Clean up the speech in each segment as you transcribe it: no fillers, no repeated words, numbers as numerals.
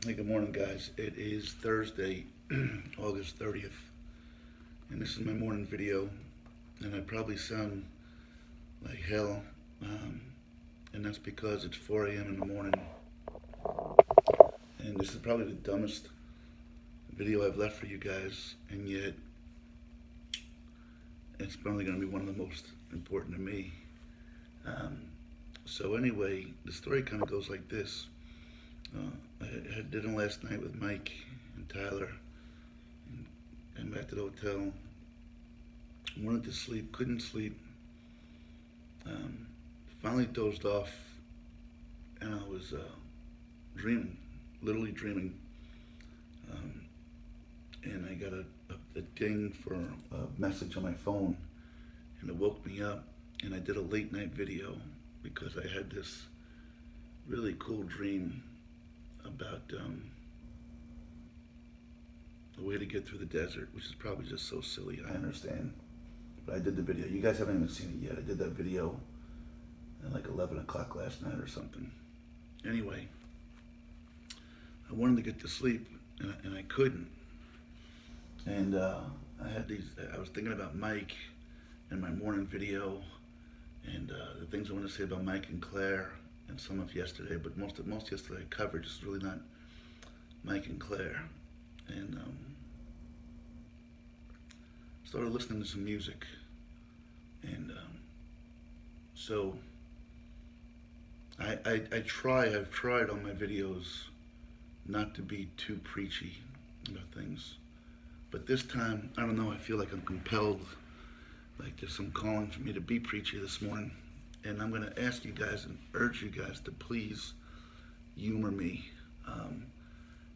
Hey, good morning, guys. It is Thursday, August 30th, and this is my morning video. And I probably sound like hell, and that's because it's 4 a.m. in the morning. And this is probably the dumbest video I've left for you guys, and yet it's probably going to be one of the most important to me. So, anyway, the story kind of goes like this. I had dinner last night with Mike and Tyler, and came back to the hotel. Wanted to sleep, couldn't sleep. Finally dozed off, and I was dreaming, literally dreaming. And I got a ding for a message on my phone, and it woke me up. And I did a late night video because I had this really cool dream about a way to get through the desert, which is probably just so silly, I understand. But I did the video. You guys haven't even seen it yet. I did that video at like 11 o'clock last night or something. Anyway, I wanted to get to sleep, and I couldn't. And I was thinking about Mike and my morning video, and the things I want to say about Mike and Claire, and some of yesterday, but most yesterday I covered is really not Mike and Claire. And started listening to some music, and so I've tried on my videos not to be too preachy about things, but this time, I don't know, I feel like I'm compelled, like there's some calling for me to be preachy this morning. And I'm going to ask you guys and urge you guys to please humor me.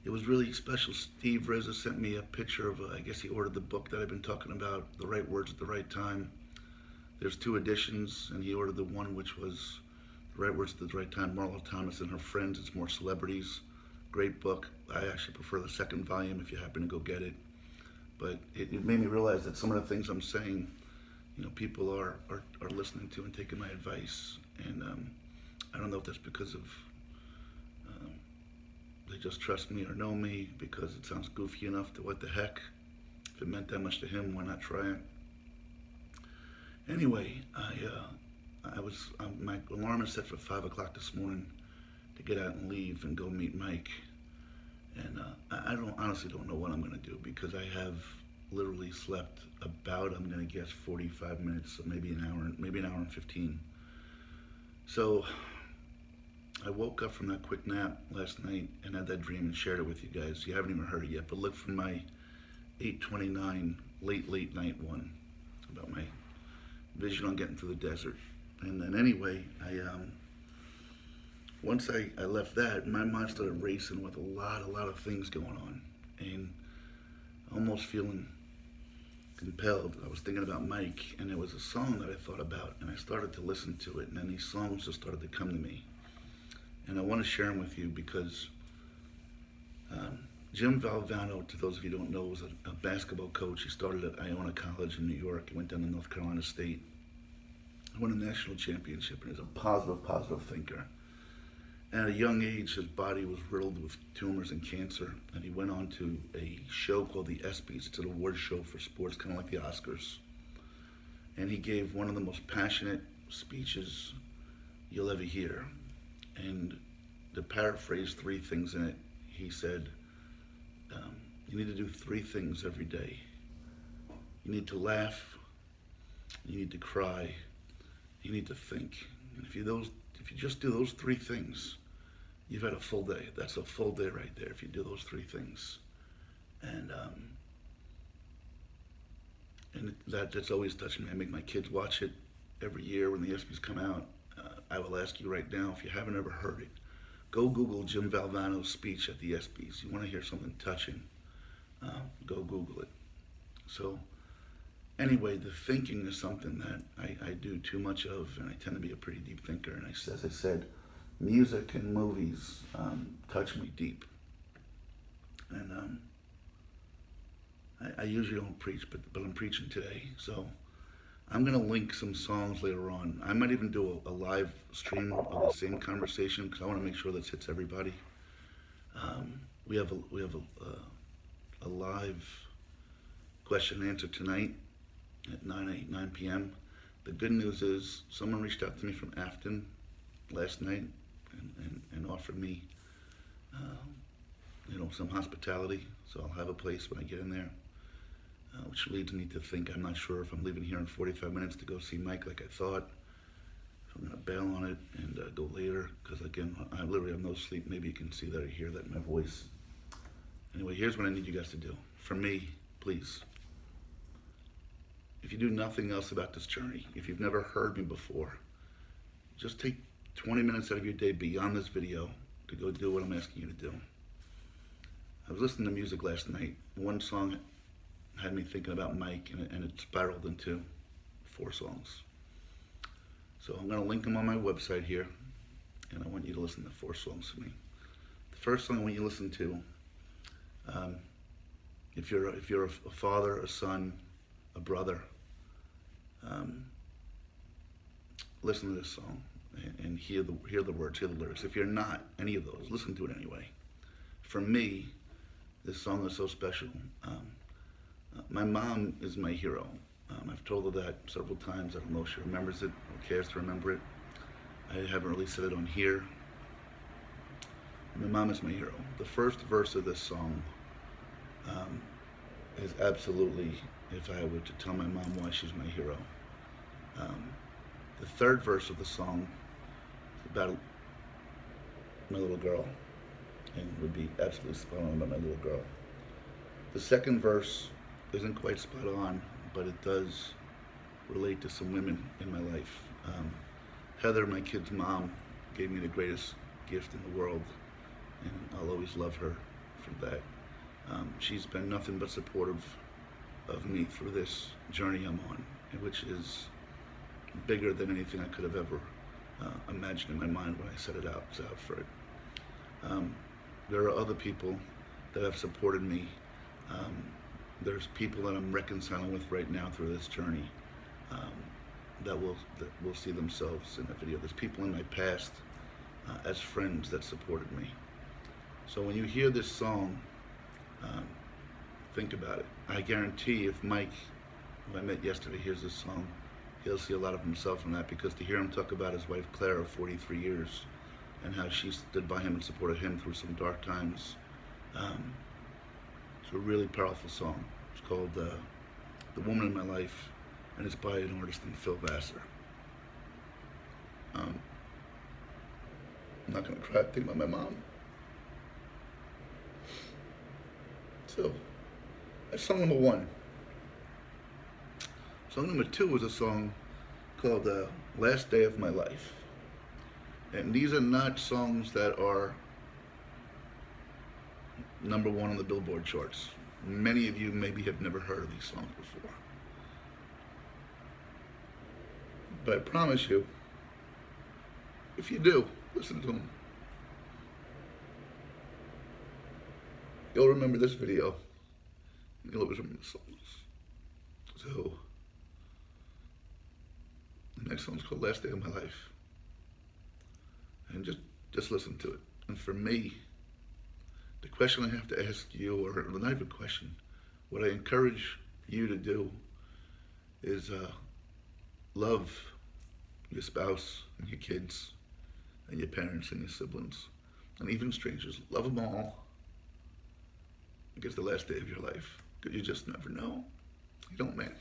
It was really special. Steve Reza sent me a picture of, I guess he ordered the book that I've been talking about, The Right Words at the Right Time. There's 2 editions, and he ordered the one which was The Right Words at the Right Time, Marlo Thomas and Her Friends. It's more celebrities. Great book. I actually prefer the 2nd volume if you happen to go get it. But it made me realize that some of the things I'm saying, people are listening to and taking my advice. And I don't know if that's because of they just trust me or know me, because it sounds goofy enough to what the heck. If it meant that much to him, why not try it? Anyway, my alarm is set for 5 o'clock this morning to get out and leave and go meet Mike. And I honestly don't know what I'm going to do, because I have literally slept about, I'm going to guess, 45 minutes, so maybe an hour and 15. So I woke up from that quick nap last night and had that dream and shared it with you guys. You haven't even heard it yet, but look for my 8:29 late night one about my vision on getting through the desert. And then anyway, once I left that, my mind started racing with a lot of things going on, and almost feeling compelled. I was thinking about Mike, and there was a song that I thought about, and I started to listen to it, and then these songs just started to come to me. And I want to share them with you because Jim Valvano, to those of you who don't know, was a basketball coach. He started at Iona College in New York. He went down to North Carolina State, won a national championship, and is a positive thinker. And at a young age, his body was riddled with tumors and cancer, and he went on to a show called the ESPYs. It's an award show for sports, kind of like the Oscars. And he gave one of the most passionate speeches you'll ever hear. And to paraphrase 3 things in it, he said, you need to do 3 things every day. You need to laugh, you need to cry, you need to think. And if you just do those 3 things, you've had a full day. That's a full day right there if you do those 3 things. And that's always touched me. I make my kids watch it every year when the ESPYs come out. I will ask you right now, if you haven't ever heard it, go Google Jim Valvano's speech at the ESPYs. You want to hear something touching, go Google it. So anyway, the thinking is something that I do too much of, and I tend to be a pretty deep thinker. And as I said, music and movies touch me deep. And I usually don't preach, but I'm preaching today. So I'm going to link some songs later on. I might even do a live stream of the same conversation because I want to make sure this hits everybody. We have a live question and answer tonight at 9 p.m. The good news is someone reached out to me from Afton last night and offered me, some hospitality. So I'll have a place when I get in there, which leads me to think I'm not sure if I'm leaving here in 45 minutes to go see Mike like I thought. If I'm going to bail on it and go later, because again, I literally have no sleep. Maybe you can see that or hear that in my voice. Anyway, here's what I need you guys to do. For me, please. If you do nothing else about this journey, if you've never heard me before, just take 20 minutes out of your day beyond this video to go do what I'm asking you to do. I was listening to music last night. One song had me thinking about Mike, and it spiraled into 4 songs. So I'm going to link them on my website here, and I want you to listen to 4 songs for me. The first song I want you to listen to, if you're a father, a son, a brother, listen to this song and hear the words, hear the lyrics. If you're not any of those, listen to it anyway. For me, this song is so special. My mom is my hero. I've told her that several times. I don't know if she remembers it or cares to remember it. I haven't really said it on here. My mom is my hero. The first verse of this song is absolutely, if I were to tell my mom why she's my hero. The third verse of the song is about my little girl, and would be absolutely spot on about my little girl. The second verse isn't quite spot on, but it does relate to some women in my life. Heather, my kid's mom, gave me the greatest gift in the world, and I'll always love her for that. She's been nothing but supportive of me through this journey I'm on, which is bigger than anything I could have ever imagined in my mind when I set out for it. There are other people that have supported me. There's people that I'm reconciling with right now through this journey that will see themselves in that video. There's people in my past as friends that supported me. So when you hear this song, think about it. I guarantee if Mike, who I met yesterday, hears this song, he'll see a lot of himself in that, because to hear him talk about his wife Claire of 43 years and how she stood by him and supported him through some dark times, it's a really powerful song. It's called The Woman in My Life, and it's by an artist named Phil Vassar. I'm not going to cry thinking about my mom. So, that's song number 1. Song number 2 is a song called Last Day of My Life. And these are not songs that are number 1 on the Billboard charts. Many of you maybe have never heard of these songs before. But I promise you, if you do, listen to them. You'll remember this video. You'll always remember the songs. So, the next song's called Last Day of My Life. And just listen to it. And for me, the question I have to ask you, or not even a question, what I encourage you to do is love your spouse and your kids and your parents and your siblings and even strangers. Love them all. Because the last day of your life, because you just never know. You don't, man.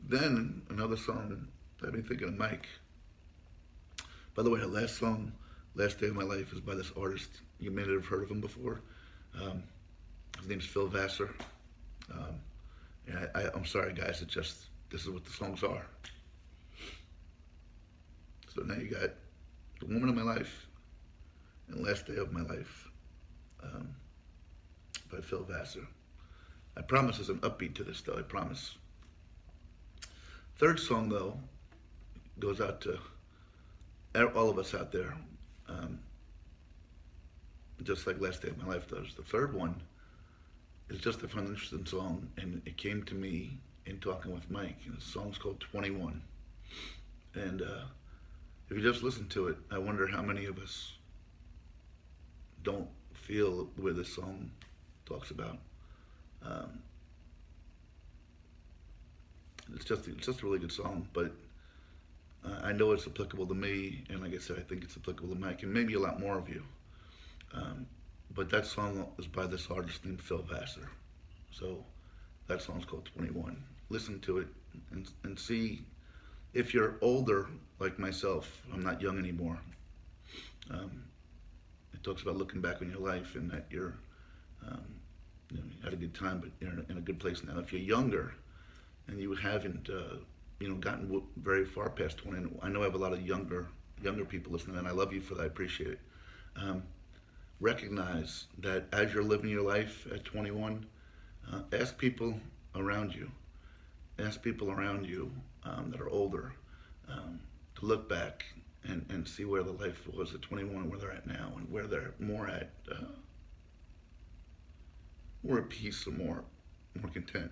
Then another song that I've been thinking of Mike. By the way, the last song, Last Day of My Life, is by this artist. You may not have heard of him before. His name's Phil Vassar. And I'm sorry, guys. This is what the songs are. So now you got The Woman of My Life and Last Day of My Life by Phil Vassar. I promise there's an upbeat to this, though. I promise. Third song, though, goes out to all of us out there, just like Last Day of My Life does. The third one is just a fun, interesting song, and it came to me in talking with Mike. And the song's called 21. And if you just listen to it, I wonder how many of us don't feel where this song talks about. Um, it's just a really good song, but I know it's applicable to me, and like I said, I think it's applicable to Mike, and maybe a lot more of you. Um, but that song is by this artist named Phil Vassar. So that song's called 21. Listen to it and see if you're older like myself. I'm not young anymore. Um, it talks about looking back on your life and that um, you had a good time, but you're in a good place now. If you're younger and you haven't gotten very far past 20, and I know I have a lot of younger people listening, and I love you for that. I appreciate it. Recognize that as you're living your life at 21, ask people around you. Ask people around you that are older to look back and see where the life was at 21 and where they're at now, and where they're more at peace or more content.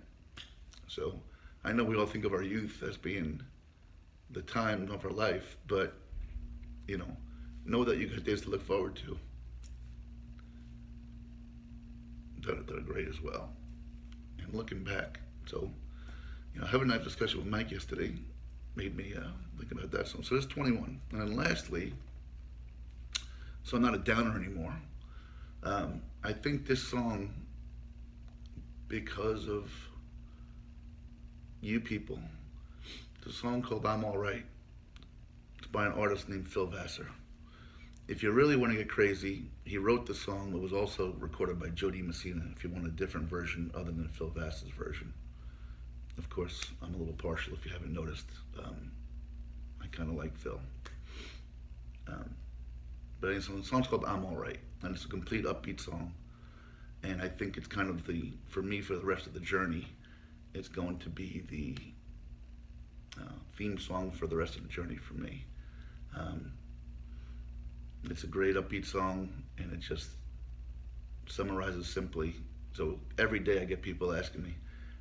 So I know we all think of our youth as being the time of our life, but know that you got days to look forward to that are great as well. And looking back, so having that discussion with Mike yesterday made me think about that song. So that's 21. And then lastly, so I'm not a downer anymore. I think this song, because of you people, it's a song called I'm Alright. It's by an artist named Phil Vassar. If you really want to get crazy, he wrote the song that was also recorded by Jody Messina, if you want a different version other than Phil Vassar's version. Of course, I'm a little partial if you haven't noticed. I kind of like Phil. But anyway, so the song's called I'm Alright, and it's a complete upbeat song. And I think it's kind of for me, for the rest of the journey, it's going to be the theme song for the rest of the journey for me. It's a great upbeat song, and it just summarizes simply. So every day I get people asking me,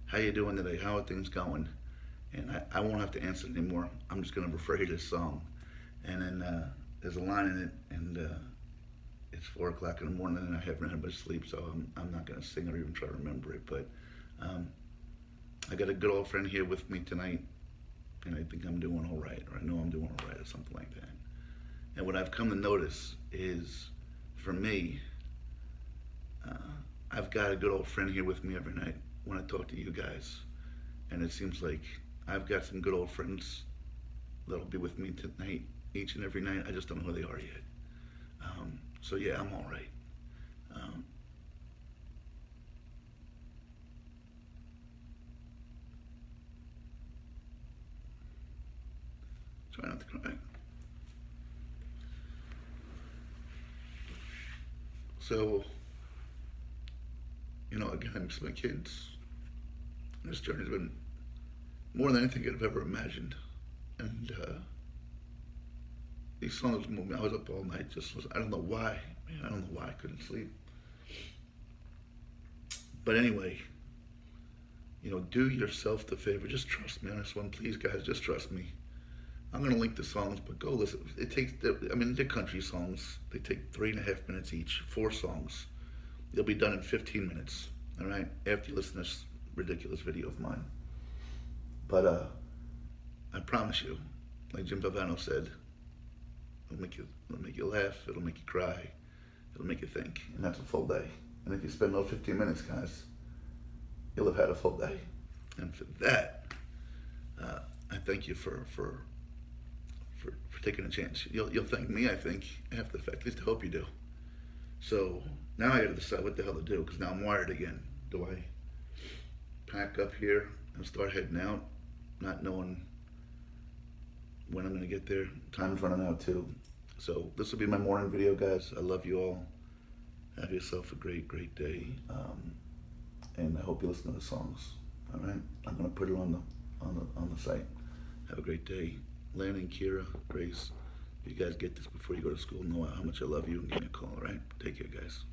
how you doing today? How are things going? And I won't have to answer it anymore. I'm just going to refer you to this song. And then there's a line in it, and it's 4 o'clock in the morning, and I haven't had much sleep, so I'm not going to sing or even try to remember it. But I got a good old friend here with me tonight, and I think I'm doing all right, or I know I'm doing all right, or something like that. And what I've come to notice is, for me, I've got a good old friend here with me every night when I talk to you guys. And it seems like I've got some good old friends that'll be with me tonight, each and every night. I just don't know who they are yet. So yeah, I'm all right. Try not to cry. So, again, I miss my kids. This journey's been more than anything I've ever imagined. And these songs moved me. I was up all night I don't know why. Man, I don't know why I couldn't sleep. But anyway, do yourself the favor. Just trust me on this one. Please, guys, just trust me. I'm going to link the songs, but go listen. They're country songs. They take 3.5 minutes each, 4 songs. They'll be done in 15 minutes, all right, after you listen to this ridiculous video of mine. But I promise you, like Jim Valvano said, it'll make you laugh, it'll make you cry, it'll make you think, and that's a full day. And if you spend those 15 minutes, guys, you'll have had a full day. And for that, I thank you for taking a chance. You'll thank me, I think, after the fact. At least I hope you do. So now I got to decide what the hell to do, because now I'm wired again. Do I pack up here and start heading out, not knowing when I'm going to get there? Time's running out too. So this will be my morning video, guys. I love you all. Have yourself a great, great day. And I hope you listen to the songs. All right, I'm going to put it on the site. Have a great day. Landon, Kira, Grace, if you guys get this before you go to school, know how much I love you, and give me a call, all right? Take care, guys.